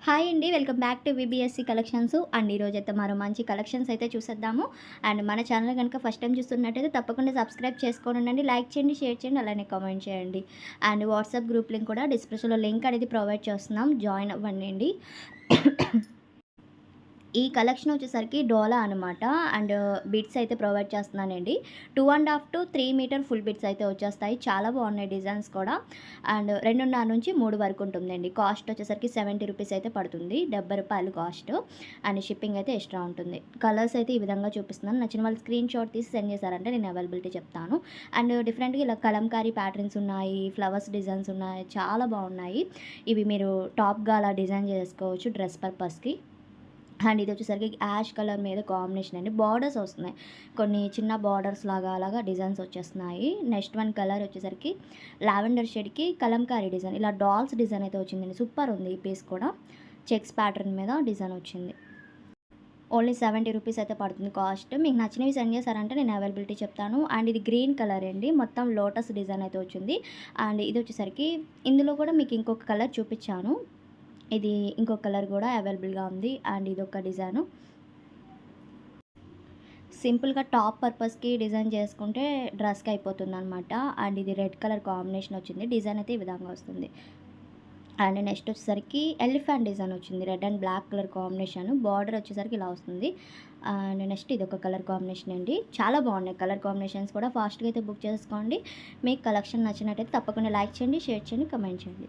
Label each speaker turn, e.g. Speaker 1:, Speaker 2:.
Speaker 1: Hi అండి. Welcome back to VBSC collections. And ఈరోజైతే మరో మంచి కలెక్షన్స్ అయితే చూసేద్దాము. అండ్ మన ఛానల్ కనుక ఫస్ట్ టైం చూస్తున్నట్టయితే తప్పకుండా సబ్స్క్రైబ్ చేసుకొని ఉండండి. లైక్ చేయండి, షేర్ చేయండి, అలానే కామెంట్ చేయండి. అండ్ వాట్సాప్ గ్రూప్ లింక్ కూడా డిస్క్రిప్షన్లో లింక్ అనేది ప్రొవైడ్ చేస్తున్నాం. జాయిన్ అవ్వండి. ఈ కలెక్షన్ వచ్చేసరికి డోలా అనమాట. అండ్ బిట్స్ అయితే ప్రొవైడ్ చేస్తున్నానండి. 2.5 to 3 మీటర్ ఫుల్ బిట్స్ అయితే వచ్చేస్తాయి. చాలా బాగున్నాయి డిజైన్స్ కూడా. అండ్ 2.5 నుంచి 3 వరకు ఉంటుందండి. కాస్ట్ వచ్చేసరికి 70 రూపీస్ అయితే పడుతుంది. రూపాయలు కాస్ట్. అండ్ షిప్పింగ్ అయితే ఎక్స్ట్రా ఉంటుంది. కలర్స్ అయితే ఈ విధంగా చూపిస్తున్నాను. నచ్చిన వాళ్ళు స్క్రీన్ షాట్ తీసి సెండ్ చేశారంటే నేను అవైలబిలిటీ చెప్తాను. అండ్ డిఫరెంట్గా ఇలా కలంకారీ ప్యాటర్న్స్ ఉన్నాయి, ఫ్లవర్స్ డిజైన్స్ ఉన్నాయి, చాలా బాగున్నాయి. ఇవి మీరు టాప్గా అలా డిజైన్ చేసుకోవచ్చు డ్రెస్ పర్పస్కి. అండ్ ఇది వచ్చేసరికి యాష్ కలర్ మీద కాంబినేషన్ అండి. బార్డర్స్ వస్తున్నాయి, కొన్ని చిన్న బార్డర్స్ లాగా అలాగా డిజైన్స్ వచ్చేస్తున్నాయి. నెక్స్ట్ వన్ కలర్ వచ్చేసరికి లావెండర్ షేడ్కి కలంకారీ డిజైన్, ఇలా డాల్స్ డిజైన్ అయితే వచ్చిందండి. సూపర్ ఉంది ఈ పీస్ కూడా. చెక్స్ ప్యాటర్న్ మీద డిజైన్ వచ్చింది. ఓన్లీ 70 రూపీస్ అయితే పడుతుంది కాస్ట్. మీకు నచ్చినవి సెండ్ చేశారంటే నేను అవైలబిలిటీ చెప్తాను. అండ్ ఇది గ్రీన్ కలర్ అండి, మొత్తం లోటస్ డిజైన్ అయితే వచ్చింది. అండ్ ఇది వచ్చేసరికి ఇందులో కూడా మీకు ఇంకొక కలర్ చూపించాను. ఇది ఇంకొక కలర్ కూడా అవైలబుల్గా ఉంది. అండ్ ఇది ఒక డిజైను. సింపుల్గా టాప్ పర్పస్కి డిజైన్ చేసుకుంటే డ్రెస్కి అయిపోతుంది అనమాట. అండ్ ఇది రెడ్ కలర్ కాంబినేషన్ వచ్చింది. డిజైన్ అయితే ఈ విధంగా వస్తుంది. అండ్ నెక్స్ట్ వచ్చేసరికి ఎలిఫెంట్ డిజైన్ వచ్చింది. Red and black colour combination. Border వచ్చేసరికి ఇలా వస్తుంది. అండ్ నెక్స్ట్ ఇది ఒక కలర్ కాంబినేషన్ అండి. చాలా బాగున్నాయి కలర్ కాంబినేషన్స్ కూడా. ఫాస్ట్గా అయితే బుక్ చేసుకోండి. మీకు కలెక్షన్ నచ్చినట్టయితే తప్పకుండా లైక్ చేయండి, షేర్ చేయండి, కమెంట్ చేయండి.